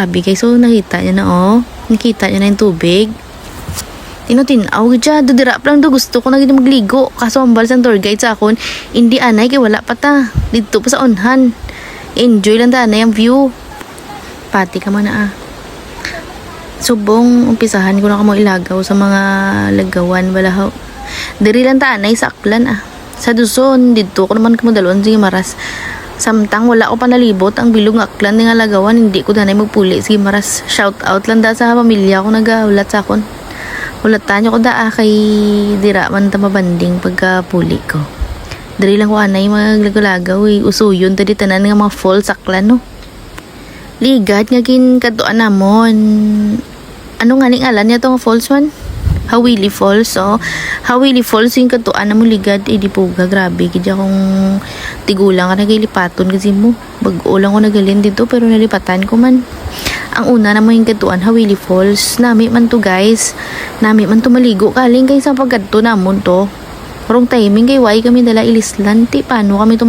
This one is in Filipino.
Sabi guys, so nakita niya na nakita niya na yung tubig. Tinutinaw gidya, dudira pa lang do, gusto ko na gid magligo. Kaso ang balas ng tour guide sa akon, hindi anay kay wala pa ta. Dito pa sa onhan. Enjoy lang ta anay ang view. Pati ka man na Subong umpisahan ko na kamo ilagaw sa mga lagawan balahaw. Diri lang ta anay sa aklan Sa Duzon dito ko naman kamo dalon sige maras. Samtang wala ko pa nalibot ang bilog ng aklan nga lagawan, hindi ko danay magpuli. Sige maras, shout out lang da sa pamilya ko nagaulat sa akon. Ulatan nyo ko kay dira man ta mabanding pagkapuli ko. Diri lang ko anay maglagaw usuyon ta di tanan nga mga falls aklan no. Ligat nga kin katuan namon. Ano nga ning alan niya tong falls man? Hawili Falls, Hawili Falls yung katuan na mo ligad, di puga, grabe. Kaya kung tigulang ka nagilipaton kasi mo. Bago lang ko nagalin dito, pero nalipatan ko man. Ang una na mo yung katuan, Hawili Falls. Nami man to guys. Nami man to maligo. Kaling kayo sa pagkadto namon to. Parang timing kay why kami dala ilislan. Paano kami to